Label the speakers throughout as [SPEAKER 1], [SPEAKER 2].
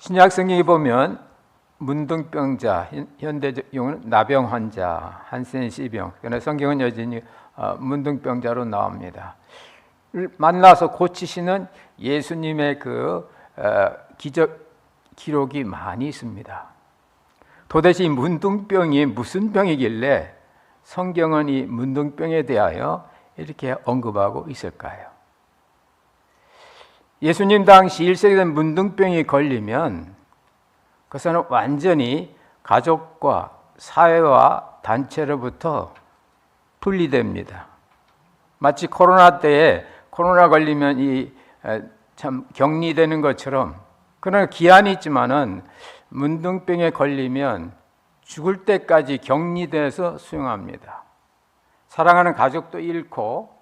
[SPEAKER 1] 신약 성경에 보면 문둥병자, 현대적 용어는 나병 환자, 한센시병, 그러나 성경은 여전히 문둥병자로 나옵니다. 만나서 고치시는 예수님의 그 기적 기록이 많이 있습니다. 도대체 이 문둥병이 무슨 병이길래 성경은 이 문둥병에 대하여 이렇게 언급하고 있을까요? 예수님 당시 1세기 된 문둥병이 걸리면 그것은 완전히 가족과 사회와 단체로부터 분리됩니다. 마치 코로나 때에 코로나 걸리면 참 격리되는 것처럼, 그러나 기한이 있지만은 문둥병에 걸리면 죽을 때까지 격리돼서 수용합니다. 사랑하는 가족도 잃고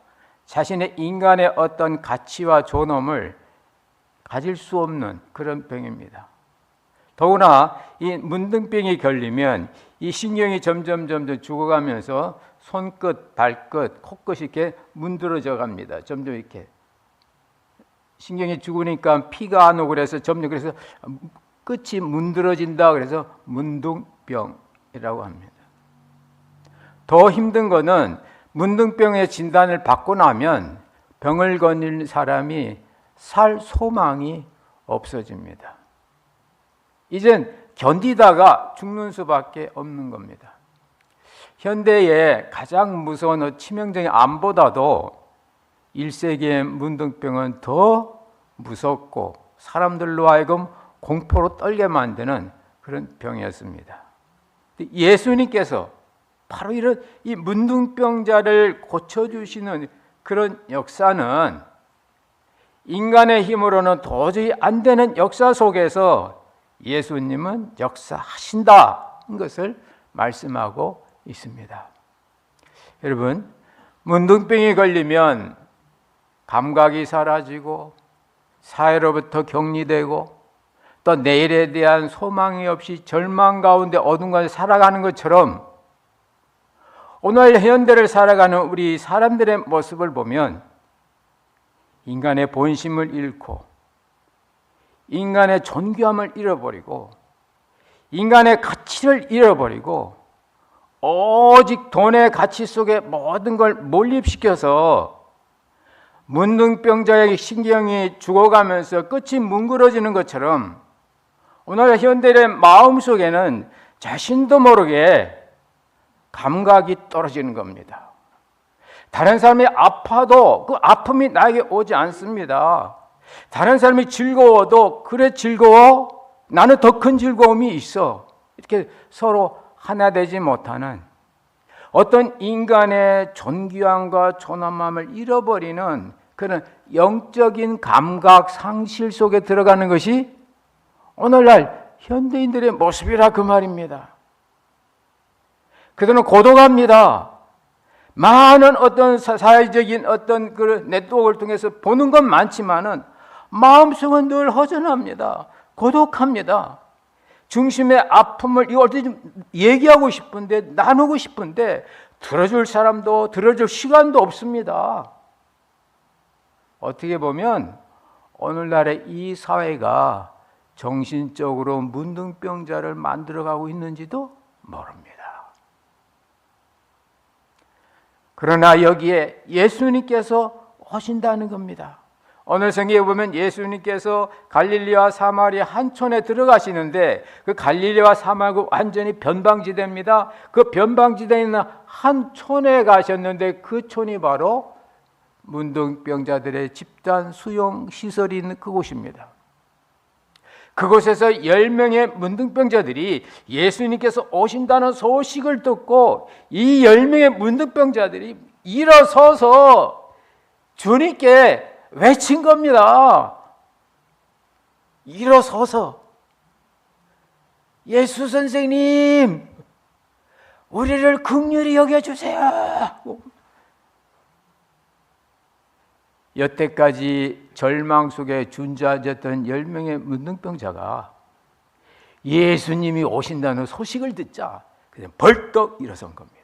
[SPEAKER 1] 자신의 인간의 어떤 가치와 존엄을 가질 수 없는 그런 병입니다. 더구나 이 문둥병이 걸리면 이 신경이 점점 죽어가면서 손끝, 발끝, 코끝이 이렇게 문드러져 갑니다. 점점 이렇게 신경이 죽으니까 피가 안 오고 그래서 점점 그래서 끝이 문드러진다, 그래서 문둥병이라고 합니다. 더 힘든 거는 문둥병의 진단을 받고 나면 병을 걸린 사람이 살 소망이 없어집니다. 이젠 견디다가 죽는 수밖에 없는 겁니다. 현대의 가장 무서운 치명적인 암보다도 1세기의 문둥병은 더 무섭고 사람들로 하여금 공포로 떨게 만드는 그런 병이었습니다. 예수님께서 바로 이런 이 문둥병자를 고쳐주시는 그런 역사는 인간의 힘으로는 도저히 안 되는 역사 속에서 예수님은 역사하신다는 것을 말씀하고 있습니다. 여러분, 문둥병이 걸리면 감각이 사라지고 사회로부터 격리되고 또 내일에 대한 소망이 없이 절망 가운데 어둠 가운데 살아가는 것처럼 오늘 현대를 살아가는 우리 사람들의 모습을 보면 인간의 본심을 잃고 인간의 존귀함을 잃어버리고 인간의 가치를 잃어버리고 오직 돈의 가치 속에 모든 걸 몰입시켜서 문둥병자의 신경이 죽어가면서 끝이 뭉그러지는 것처럼 오늘 현대의 마음속에는 자신도 모르게 감각이 떨어지는 겁니다. 다른 사람이 아파도 그 아픔이 나에게 오지 않습니다. 다른 사람이 즐거워도 그래 즐거워? 나는 더 큰 즐거움이 있어. 이렇게 서로 하나 되지 못하는 어떤 인간의 존귀함과 존엄함을 잃어버리는 그런 영적인 감각 상실 속에 들어가는 것이 오늘날 현대인들의 모습이라 그 말입니다. 그들은 고독합니다. 많은 어떤 사회적인 어떤 그 네트워크를 통해서 보는 건 많지만은 마음속은 늘 허전합니다. 고독합니다. 중심의 아픔을 이걸 좀 얘기하고 싶은데, 나누고 싶은데 들어줄 사람도 들어줄 시간도 없습니다. 어떻게 보면 오늘날의 이 사회가 정신적으로 문둥병자를 만들어가고 있는지도 모릅니다. 그러나 여기에 예수님께서 오신다는 겁니다. 오늘 성경에 보면 예수님께서 갈릴리와 사마리아 한 촌에 들어가시는데 그 갈릴리와 사마리아가 완전히 변방지대입니다. 그 변방지대에 있는 한 촌에 가셨는데 그 촌이 바로 문둥병자들의 집단 수용 시설이 있는 그곳입니다. 그곳에서 10명의 문둥병자들이 예수님께서 오신다는 소식을 듣고 이 10명의 문둥병자들이 일어서서 주님께 외친 겁니다. 일어서서 예수 선생님, 우리를 긍휼히 여겨주세요. 여태까지 절망 속에 준자졌던 10명의 문둥병자가 예수님이 오신다는 소식을 듣자 그냥 벌떡 일어선 겁니다.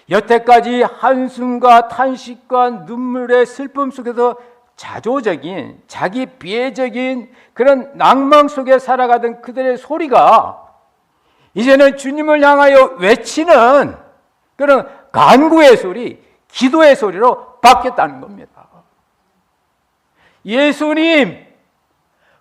[SPEAKER 1] 여태까지 한숨과 탄식과 눈물의 슬픔 속에서 자조적인, 자기 비애적인 그런 낭만 속에 살아가던 그들의 소리가 이제는 주님을 향하여 외치는 그런 간구의 소리, 기도의 소리로 바뀌었다는 겁니다. 예수님,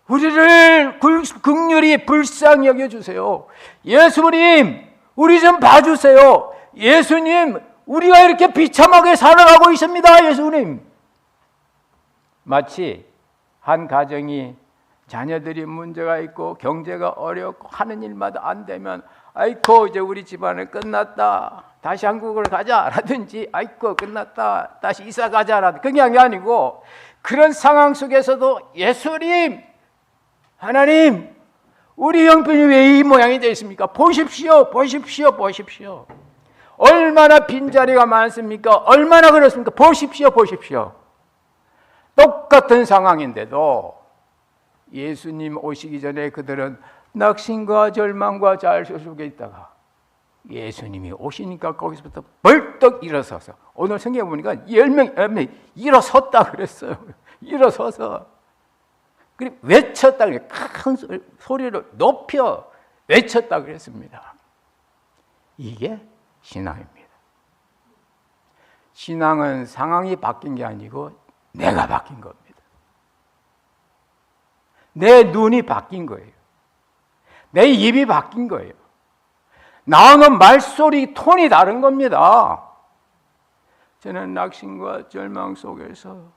[SPEAKER 1] 우리를 긍휼히 불쌍히 여겨주세요. 예수님, 우리 좀 봐주세요. 예수님, 우리가 이렇게 비참하게 살아가고 있습니다. 예수님. 마치 한 가정이 자녀들이 문제가 있고 경제가 어렵고 하는 일마다 안 되면 아이고 이제 우리 집안은 끝났다, 다시 한국으로 가자라든지 아이고 끝났다, 다시 이사 가자라든지 그게 아니고 그런 상황 속에서도 예수님, 하나님, 우리 형편이 왜 이 모양이 되어 있습니까? 보십시오, 보십시오, 보십시오. 얼마나 빈자리가 많습니까? 얼마나 그렇습니까? 보십시오, 보십시오. 똑같은 상황인데도 예수님 오시기 전에 그들은 낙심과 절망과 좌절 속에 있다가 예수님이 오시니까 거기서부터 벌떡 일어서서, 오늘 성경에 보니까 10명이 일어섰다 그랬어요. 일어서서 그리고 외쳤다 그래요. 큰 소리를 높여 외쳤다 그랬습니다. 이게 신앙입니다. 신앙은 상황이 바뀐 게 아니고 내가 바뀐 겁니다. 내 눈이 바뀐 거예요. 내 입이 바뀐 거예요. 나오는 말소리 톤이 다른 겁니다. 저는 낙심과 절망 속에서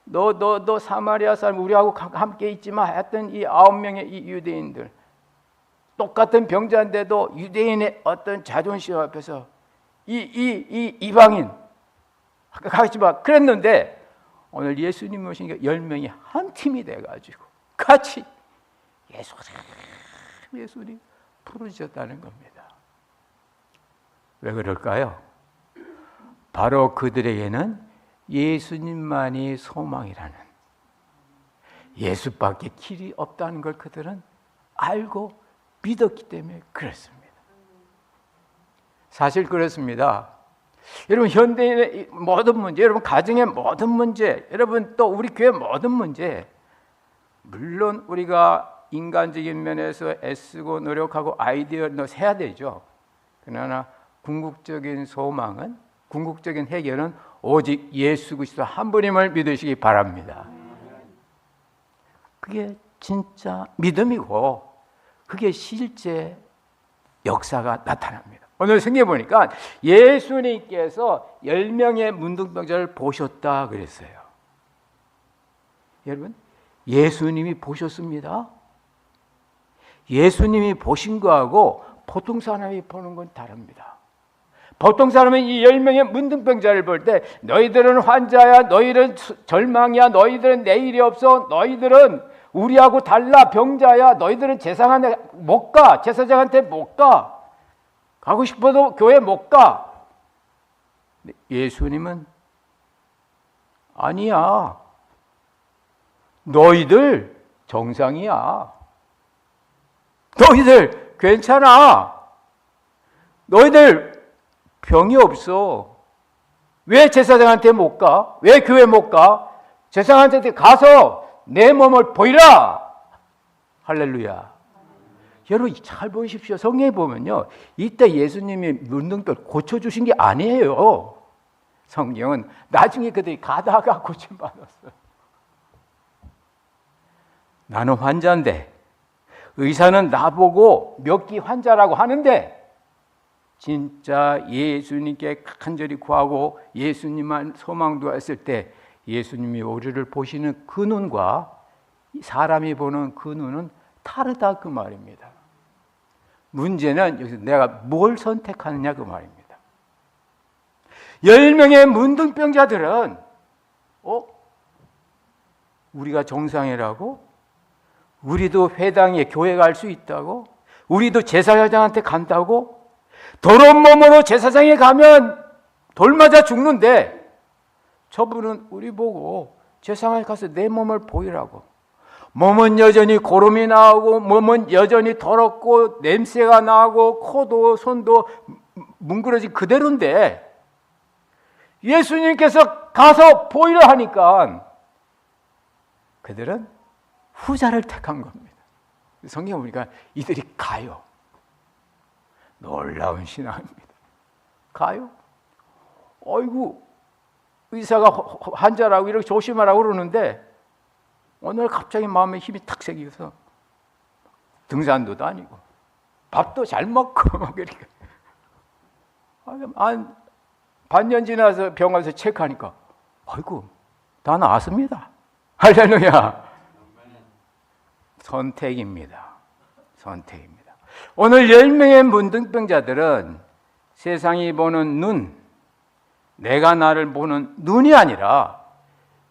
[SPEAKER 1] 너 사마리아 사람 우리하고 함께 있지마 했던 이 9명의 이 유대인들, 똑같은 병자인데도 유대인의 어떤 자존심 앞에서 이 이방인 가지마 그랬는데 오늘 예수님 오시니까 10명이 한 팀이 돼가지고 같이 예수님 부르셨다는 겁니다. 왜 그럴까요? 바로 그들에게는 예수님만이 소망이라는, 예수밖에 길이 없다는 걸 그들은 알고 믿었기 때문에 그렇습니다. 사실 그렇습니다. 여러분, 현대인의 모든 문제, 여러분 가정의 모든 문제, 여러분 또 우리 교회 모든 문제, 물론 우리가 인간적인 면에서 애쓰고 노력하고 아이디어를 해야 되죠. 그러나 궁극적인 소망은, 궁극적인 해결은 오직 예수 그리스도 한 분임을 믿으시기 바랍니다. 그게 진짜 믿음이고 그게 실제 역사가 나타납니다. 오늘 성경에 보니까 예수님께서 10명의 문둥병자를 보셨다 그랬어요. 여러분, 예수님이 보셨습니다. 예수님이 보신 거하고 보통 사람이 보는 건 다릅니다. 보통 사람은 이 10명의 문둥병자를 볼 때 너희들은 환자야, 너희들은 절망이야, 너희들은 내일이 없어, 너희들은 우리하고 달라, 병자야, 너희들은 제사장한테 못 가, 제사장한테 못 가, 가고 싶어도 교회 못 가. 예수님은 아니야, 너희들 정상이야, 너희들 괜찮아, 너희들 병이 없어. 왜 제사장한테 못 가? 왜 교회 못 가? 제사장한테 가서 내 몸을 보이라. 할렐루야. 여러분 잘 보십시오. 성경에 보면요, 이때 예수님이 문둥병 고쳐주신 게 아니에요. 성경은 나중에 그들이 가다가 고침받았어요. 나는 환자인데 의사는 나보고 몇 기 환자라고 하는데 진짜 예수님께 간절히 구하고 예수님만 소망 두었을 때 예수님이 우리를 보시는 그 눈과 사람이 보는 그 눈은 다르다 그 말입니다. 문제는 여기서 내가 뭘 선택하느냐 그 말입니다. 10명의 문둥병자들은 우리가 정상이라고? 우리도 회당에 교회 갈 수 있다고? 우리도 제사장한테 간다고? 더러운 몸으로 제사장에 가면 돌 맞아 죽는데 저분은 우리 보고 제사장에 가서 내 몸을 보이라고. 몸은 여전히 고름이 나오고 몸은 여전히 더럽고 냄새가 나고 코도 손도 뭉그러진 그대로인데 예수님께서 가서 보이라 하니까 그들은 후자를 택한 겁니다. 성경 보니까 이들이 가요. 놀라운 신앙입니다. 가요. 어이구, 의사가 환자라고 이렇게 조심하라고 그러는데 오늘 갑자기 마음에 힘이 탁 생겨서 등산도 다니고 밥도 잘 먹고 막 이렇게. 한 반년 지나서 병원에서 체크하니까 아이고, 다 나았습니다. 할렐루야. 선택입니다. 선택입니다. 오늘 10명의 문둥병자들은 세상이 보는 눈, 내가 나를 보는 눈이 아니라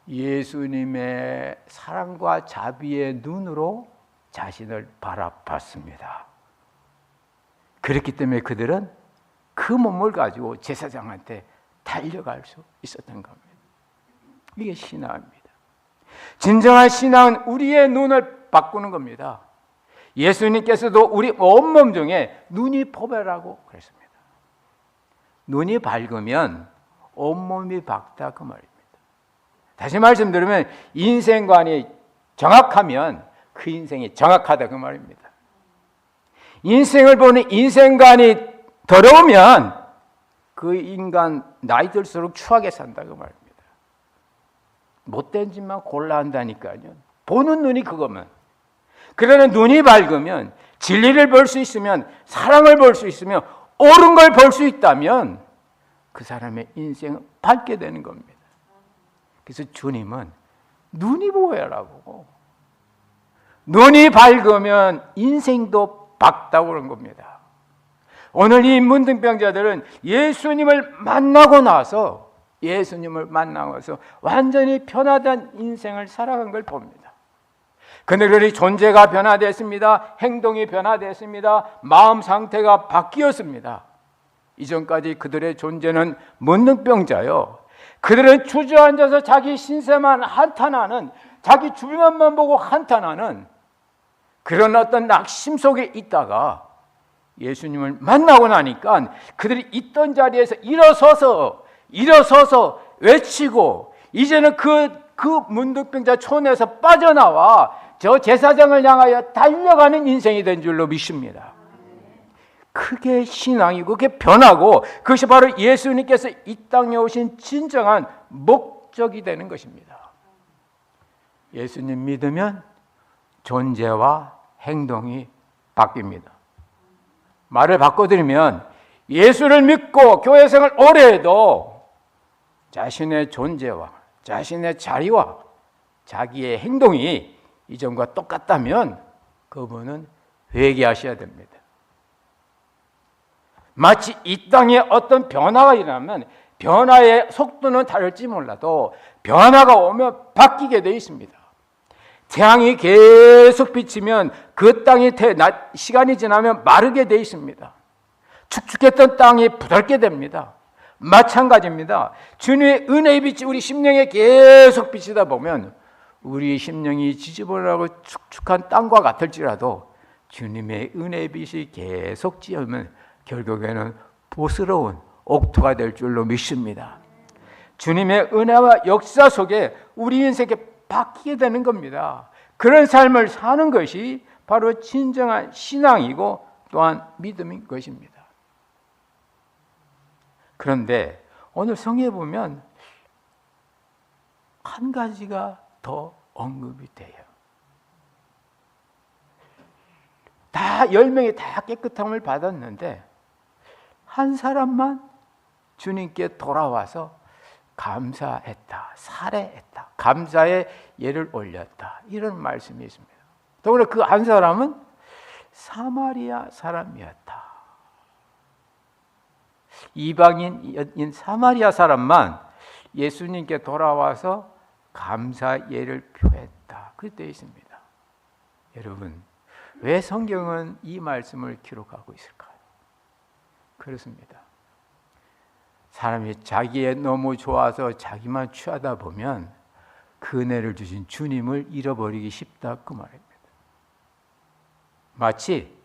[SPEAKER 1] 예수님의 사랑과 자비의 눈으로 자신을 바라봤습니다. 그렇기 때문에 그들은 그 몸을 가지고 제사장한테 달려갈 수 있었던 겁니다. 이게 신앙입니다. 진정한 신앙은 우리의 눈을 바꾸는 겁니다. 예수님께서도 우리 온몸 중에 눈이 보배라고 그랬습니다. 눈이 밝으면 온몸이 밝다 그 말입니다. 다시 말씀드리면 인생관이 정확하면 그 인생이 정확하다 그 말입니다. 인생을 보는 인생관이 더러우면 그 인간 나이 들수록 추하게 산다 그 말입니다. 못된 짓만 골라 한다니까요. 보는 눈이 그거면. 그러나 눈이 밝으면 진리를 볼 수 있으면 사랑을 볼 수 있으면 옳은 걸 볼 수 있다면 그 사람의 인생은 밝게 되는 겁니다. 그래서 주님은 눈이 보여라고. 눈이 밝으면 인생도 밝다고 그런 겁니다. 오늘 이 문둥병자들은 예수님을 만나고 나서 완전히 변화된 인생을 살아간 걸 봅니다. 그들의 존재가 변화됐습니다. 행동이 변화됐습니다. 마음 상태가 바뀌었습니다. 이전까지 그들의 존재는 문둥병자요. 그들은 주저앉아서 자기 신세만 한탄하는, 자기 주변만 보고 한탄하는 그런 어떤 낙심 속에 있다가 예수님을 만나고 나니까 그들이 있던 자리에서 일어서서 외치고 이제는 그 문둥병자 촌에서 빠져나와 저 제사장을 향하여 달려가는 인생이 된 줄로 믿습니다. 그게 신앙이고 그게 변하고 그것이 바로 예수님께서 이 땅에 오신 진정한 목적이 되는 것입니다. 예수님 믿으면 존재와 행동이 바뀝니다. 말을 바꿔드리면 예수를 믿고 교회 생활 오래 해도 자신의 존재와 자신의 자리와 자기의 행동이 이전과 똑같다면 그분은 회개하셔야 됩니다. 마치 이 땅에 어떤 변화가 일어나면 변화의 속도는 다를지 몰라도 변화가 오면 바뀌게 되어 있습니다. 태양이 계속 비치면 그 땅이 시간이 지나면 마르게 되어 있습니다. 축축했던 땅이 부드럽게 됩니다. 마찬가지입니다. 주님의 은혜의 빛이 우리 심령에 계속 비치다 보면 우리 심령이 지저분하고 축축한 땅과 같을지라도 주님의 은혜의 빛이 계속 지으면 결국에는 보스러운 옥토가 될 줄로 믿습니다. 주님의 은혜와 역사 속에 우리 인생이 바뀌게 되는 겁니다. 그런 삶을 사는 것이 바로 진정한 신앙이고 또한 믿음인 것입니다. 그런데 오늘 성경에 보면 한 가지가 더 언급이 돼요. 다 10명이 다 깨끗함을 받았는데 한 사람만 주님께 돌아와서 감사했다, 살해했다, 감사의 예를 올렸다, 이런 말씀이 있습니다. 더구나 그 한 사람은 사마리아 사람이었다. 이방인인 사마리아 사람만 예수님께 돌아와서 감사 예를 표했다. 그렇게 되어 있습니다. 여러분, 왜 성경은 이 말씀을 기록하고 있을까요? 그렇습니다. 사람이 자기에 너무 좋아서 자기만 취하다 보면 그 은혜를 주신 주님을 잃어버리기 쉽다 그 말입니다. 마치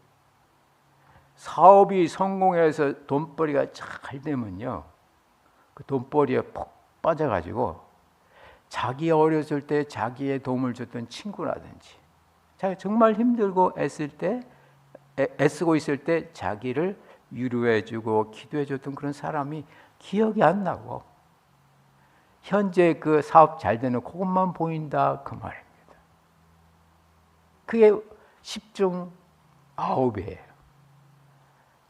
[SPEAKER 1] 사업이 성공해서 돈벌이가 잘 되면요, 그 돈벌이에 푹 빠져가지고 자기 어렸을 때 자기의 도움을 줬던 친구라든지, 자기가 정말 힘들고 애쓰고 있을 때 자기를 위로해주고 기도해줬던 그런 사람이 기억이 안 나고 현재 그 사업 잘 되는 그것만 보인다, 그 말입니다. 그게 10중 9배예요.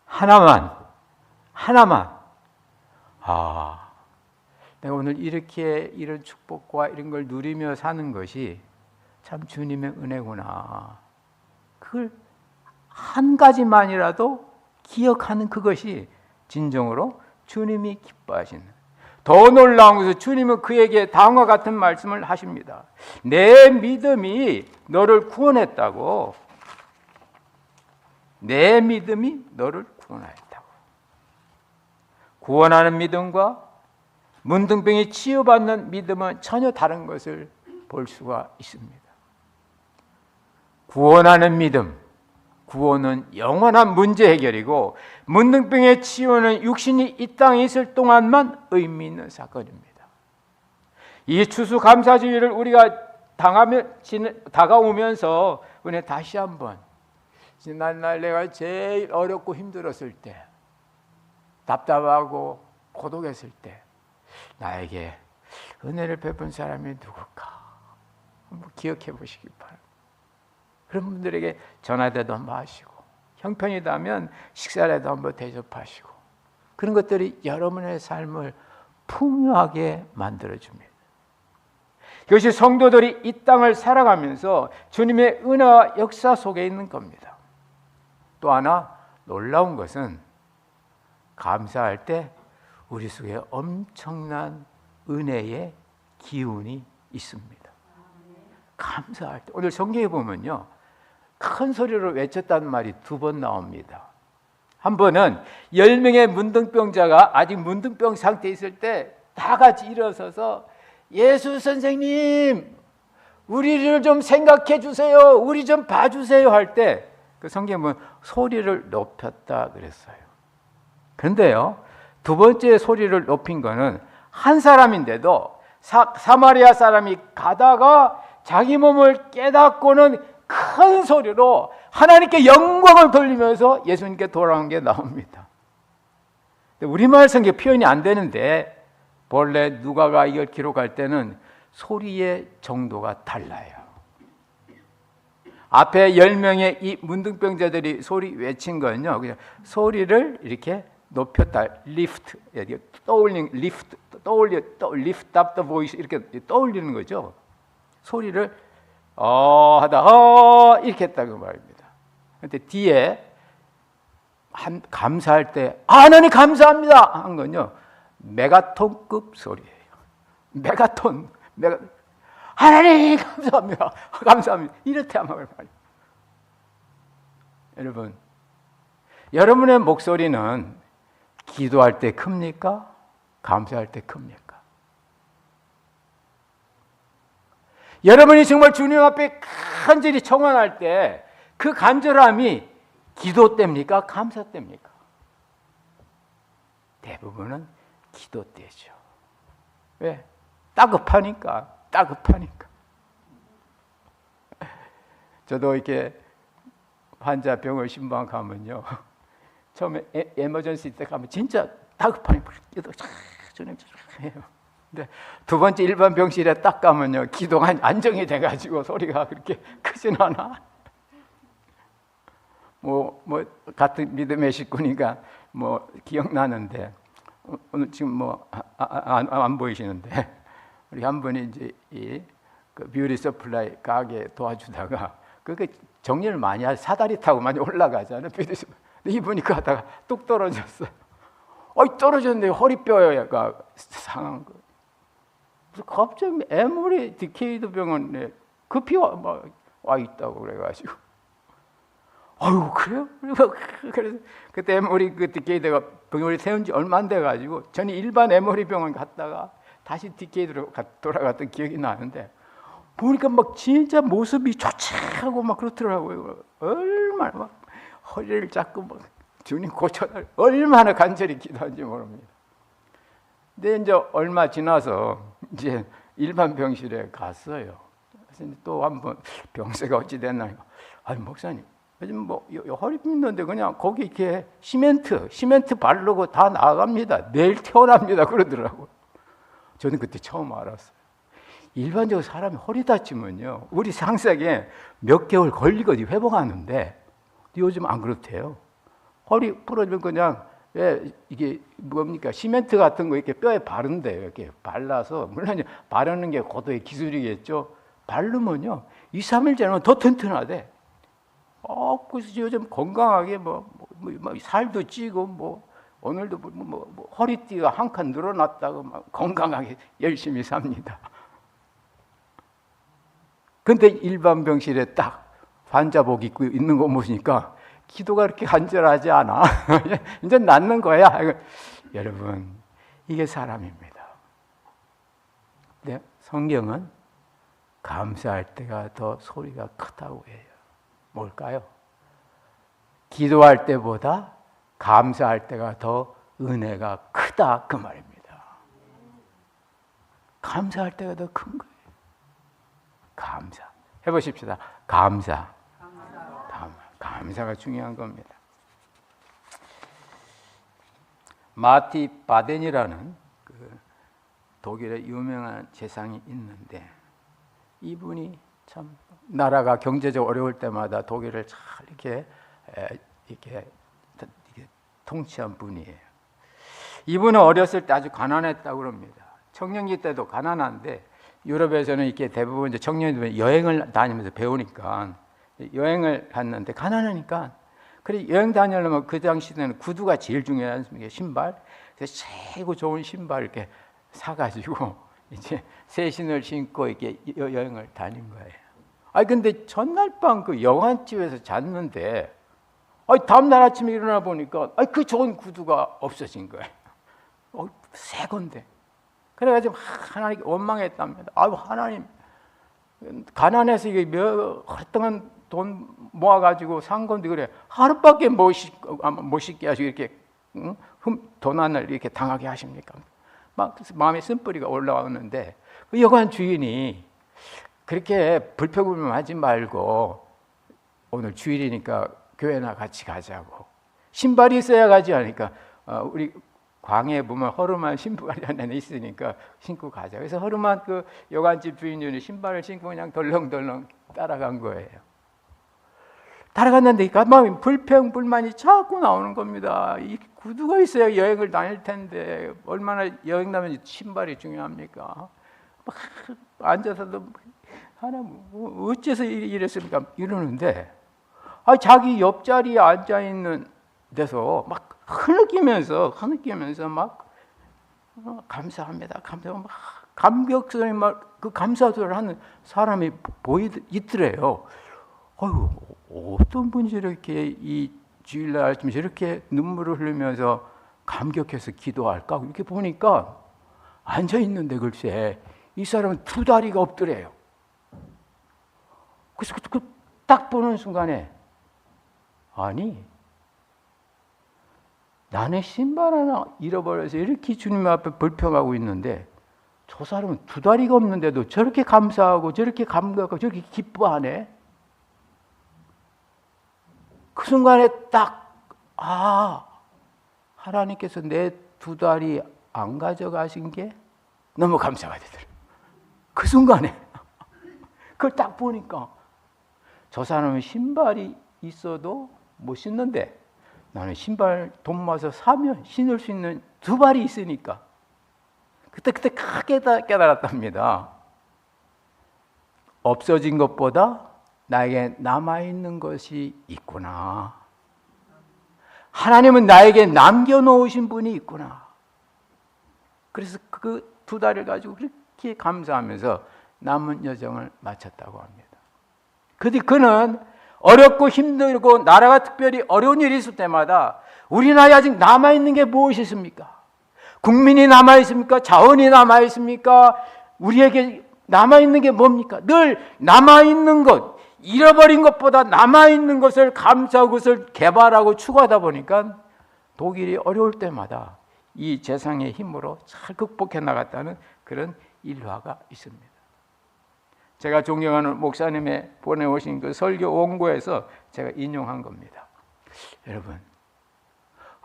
[SPEAKER 1] 하나만 내가 오늘 이렇게 이런 축복과 이런 걸 누리며 사는 것이 참 주님의 은혜구나. 그걸 한 가지만이라도 기억하는 그것이 진정으로 주님이 기뻐하시는. 더 놀라운 것은 주님은 그에게 다음과 같은 말씀을 하십니다. 내 믿음이 너를 구원했다고. 내 믿음이 너를 구원하였다고. 구원하는 믿음과 문둥병이 치유받는 믿음은 전혀 다른 것을 볼 수가 있습니다. 구원하는 믿음, 구원은 영원한 문제 해결이고 문둥병의 치유는 육신이 이 땅에 있을 동안만 의미 있는 사건입니다. 이 추수감사주의를 우리가 다가오면서 우리는 다시 한번 지난날 내가 제일 어렵고 힘들었을 때, 답답하고 고독했을 때 나에게 은혜를 베푼 사람이 누굴까 한번 기억해 보시기 바랍니다. 그런 분들에게 전화대도 한번 하시고, 형편이다면 식사라도 한번 대접하시고, 그런 것들이 여러분의 삶을 풍요하게 만들어줍니다. 이것이 성도들이 이 땅을 살아가면서 주님의 은혜와 역사 속에 있는 겁니다. 또 하나 놀라운 것은 감사할 때 우리 속에 엄청난 은혜의 기운이 있습니다. 감사할 때, 오늘 성경에 보면요, 큰 소리로 외쳤다는 말이 2번 나옵니다. 한 번은 10명의 문둥병자가 아직 문둥병 상태에 있을 때 다 같이 일어서서 예수 선생님, 우리를 좀 생각해 주세요, 우리 좀 봐주세요 할 때 그 성경에 보면 소리를 높였다 그랬어요. 그런데요, 2번째 소리를 높인 거는 한 사람인데도 사마리아 사람이 가다가 자기 몸을 깨닫고는 큰 소리로 하나님께 영광을 돌리면서 예수님께 돌아온 게 나옵니다. 우리말 성경 표현이 안 되는데 본래 누가가 이걸 기록할 때는 소리의 정도가 달라요. 앞에 10명의 이 문둥병자들이 소리 외친 거는요, 그냥 소리를 이렇게 높였다, lift, 떠올리는, lift up the voice, 이렇게 떠올리는 거죠. 소리를 하다 이렇게 했다고 말입니다. 그런데 뒤에 감사할 때 하나님 감사합니다 한 건요, 메가톤급 소리예요. 메가톤. 하나님 감사합니다. 감사합니다. 이렇다면 말이에요. 여러분의 목소리는 기도할 때 큽니까? 감사할 때 큽니까? 여러분이 정말 주님 앞에 간절히 청원할 때 그 간절함이 기도 때입니까? 감사 때입니까? 대부분은 기도 때죠. 왜? 따급하니까. 저도 이렇게 환자 병원 신방 가면요, 처음에 에머전시 때 가면 진짜 다급하니까 기도 주님 해요. 근데 2번째 일반 병실에 딱 가면요, 기도가 안정이 돼가지고 소리가 그렇게 크진 않아. 뭐 같은 믿음의 식구니까 기억나는데, 오늘 지금 안 보이시는데, 우리 한 분이 이제 그 뷰티 서플라이 가게 도와주다가 그게 정리를 많이 하죠. 사다리 타고 많이 올라가잖아요. 이분이 그 하다가 뚝 떨어졌어요. 떨어졌는데 허리뼈가 상한 거. 그래서 갑자기 에머리 디케이드 병원에 급히 와 있다고 그래가지고, 아유 그래요? 그래서 그때 에머리 그 디케이드가 병원에 세운 지 얼마 안 돼가지고 저는 일반 에머리 병원 갔다가 다시 디케이드로 돌아갔던 기억이 나는데, 보니까 진짜 모습이 좋지하고 그렇더라고요. 얼마나 허리를 잡고 주님 고쳐달, 얼마나 간절히 기도한지 모릅니다. 근데 이제 얼마 지나서 이제 일반 병실에 갔어요. 또 한번 병세가 어찌 됐나. 아니 목사님, 요즘 뭐 허리 삐는데 그냥 거기 이렇게 시멘트 바르고 다 나갑니다. 내일 태어납니다. 그러더라고요. 저는 그때 처음 알았어요. 일반적으로 사람이 허리 다치면요, 우리 상식에 몇 개월 걸리거든요, 회복하는데. 요즘 안 그렇대요. 허리 부러지면 그냥 이게 뭡니까, 시멘트 같은 거 이렇게 뼈에 바른대요. 이렇게 발라서, 물론 바르는 게 고도의 기술이겠죠. 바르면요 2, 3일 지나면 더 튼튼하대. 그래서 요즘 건강하게 뭐 살도 찌고 뭐 오늘도 뭐 허리띠가 한 칸 늘어났다고 막 건강하게 열심히 삽니다. 근데 일반 병실에 딱 환자복 입고 있는 거 보시니까 기도가 그렇게 간절하지 않아. 이제 낫는 거야. 여러분, 이게 사람입니다. 근데 성경은 감사할 때가 더 소리가 크다고 해요. 뭘까요? 기도할 때보다 감사할 때가 더 은혜가 크다, 그 말입니다. 감사할 때가 더 큰 거예요. 감사. 해보십시다. 감사가 중요한 겁니다. 마티 바덴이라는 독일의 유명한 재상이 있는데, 이분이 참 나라가 경제적 어려울 때마다 독일을 잘 이렇게 통치한 분이에요. 이분은 어렸을 때 아주 가난했다고 합니다. 청년기 때도 가난한데, 유럽에서는 이렇게 대부분 이제 청년들이 여행을 다니면서 배우니까 여행을 갔는데 가난하니까, 그래 여행 다니려면 그 당시에는 구두가 제일 중요하지 않습니까? 신발. 그래서 최고 좋은 신발 이렇게 사가지고 이제 새 신을 신고 이렇게 여행을 다닌 거예요. 근데 전날 밤 그 영화집에서 잤는데, 다음 날 아침에 일어나 보니까 그 좋은 구두가 없어진 거예요. 새 건데. 그래가지고 하나님 원망했답니다. 하나님, 가난해서 이게 오랫동안 돈 모아가지고 산 건데 그래 하루밖에 못 씻게 하시고 이렇게 도난을 이렇게 당하게 하십니까? 막 마음에 쓴뿌리가 올라오는데, 그 여관 주인이 그렇게 불평불만하지 말고 오늘 주일이니까 교회나 같이 가자고. 신발이 있어야 가지 하니까 우리 광야에 보면 허름한 신발이 하나 있으니까 신고 가자. 그래서 허름한 그 여관집 주인이 신발을 신고 그냥 덜렁덜렁 따라간 거예요. 따라갔는데 마음이 불평불만이 자꾸 나오는 겁니다. 이 구두가 있어야 여행을 다닐 텐데 얼마나 여행 나면 신발이 중요합니까? 막 앉아서도 하나님 어째서 이랬습니까? 이러는데 자기 옆자리에 앉아 있는 데서 막 흐느끼면서 막 감사합니다. 막 감격스러운 막 그 감사도를 하는 사람이 있더래요. 어떤 분이 이렇게 이 주일날 아침에 저렇게 눈물을 흘리면서 감격해서 기도할까? 이렇게 보니까 앉아 있는데 글쎄 이 사람은 두 다리가 없더래요. 그래서 딱 보는 순간에, 아니, 나는 신발 하나 잃어버려서 이렇게 주님 앞에 불평하고 있는데 저 사람은 두 다리가 없는데도 저렇게 감사하고 저렇게 감격하고 저렇게 기뻐하네. 그 순간에 딱 하나님께서 내 두 다리 안 가져가신 게 너무 감사가 되더라고요. 그 순간에 그걸 딱 보니까 저 사람은 신발이 있어도 못 신는데 나는 신발 돈 모아서 사면 신을 수 있는 두 발이 있으니까 그때 크게 깨달았답니다. 없어진 것보다 나에게 남아있는 것이 있구나. 하나님은 나에게 남겨놓으신 분이 있구나. 그래서 그 두 다리를 가지고 그렇게 감사하면서 남은 여정을 마쳤다고 합니다. 근데 그는 어렵고 힘들고 나라가 특별히 어려운 일이 있을 때마다 우리나라에 아직 남아있는 게 무엇이 있습니까? 국민이 남아있습니까? 자원이 남아있습니까? 우리에게 남아있는 게 뭡니까? 늘 남아있는 것, 잃어버린 것보다 남아있는 것을 감사하고 그것을 개발하고 추구하다 보니까 독일이 어려울 때마다 이 재상의 힘으로 잘 극복해 나갔다는 그런 일화가 있습니다. 제가 존경하는 목사님의 보내오신 그 설교 원고에서 제가 인용한 겁니다. 여러분,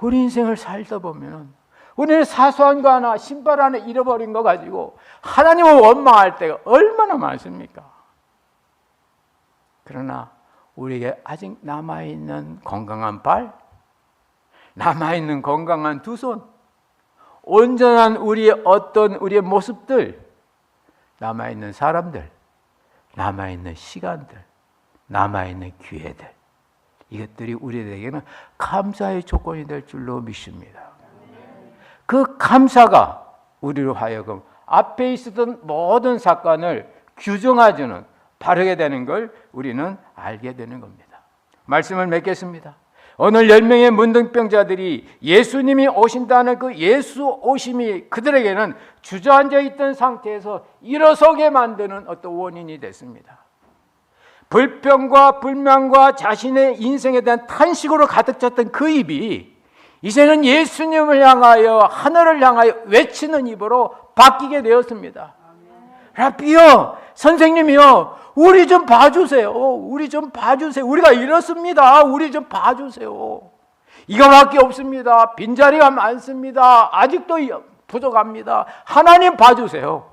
[SPEAKER 1] 우리 인생을 살다 보면 우리는 사소한 거 하나, 신발 하나 잃어버린 거 가지고 하나님을 원망할 때가 얼마나 많습니까? 그러나 우리에게 아직 남아있는 건강한 발, 남아있는 건강한 두 손, 온전한 우리의 모습들, 남아있는 사람들, 남아있는 시간들, 남아있는 기회들, 이것들이 우리에게는 감사의 조건이 될 줄로 믿습니다. 그 감사가 우리로 하여금 앞에 있었던 모든 사건을 규정해주는, 바르게 되는 걸 우리는 알게 되는 겁니다. 말씀을 맺겠습니다. 오늘 10명의 문둥병자들이 예수님이 오신다는 그 예수 오심이 그들에게는 주저앉아 있던 상태에서 일어서게 만드는 어떤 원인이 됐습니다. 불평과 불만과 자신의 인생에 대한 탄식으로 가득 찼던 그 입이 이제는 예수님을 향하여, 하늘을 향하여 외치는 입으로 바뀌게 되었습니다. 라비요, 선생님이요, 우리 좀 봐주세요. 우리 좀 봐주세요. 우리가 이렇습니다. 우리 좀 봐주세요. 이거밖에 없습니다. 빈자리가 많습니다. 아직도 부족합니다. 하나님 봐주세요.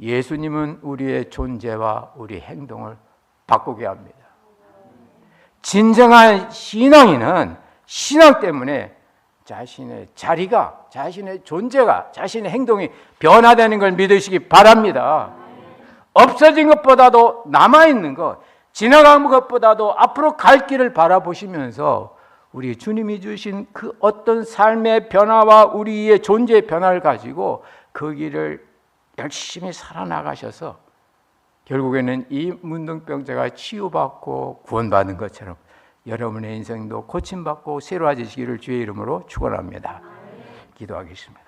[SPEAKER 1] 예수님은 우리의 존재와 우리 행동을 바꾸게 합니다. 진정한 신앙인은 신앙 때문에 자신의 자리가, 자신의 존재가, 자신의 행동이 변화되는 걸 믿으시기 바랍니다. 없어진 것보다도 남아있는 것, 지나간 것보다도 앞으로 갈 길을 바라보시면서 우리 주님이 주신 그 어떤 삶의 변화와 우리의 존재의 변화를 가지고 그 길을 열심히 살아나가셔서 결국에는 이 문둥병자가 치유받고 구원받은 것처럼 여러분의 인생도 고침받고 새로워지시기를 주의 이름으로 축원합니다. 기도하겠습니다.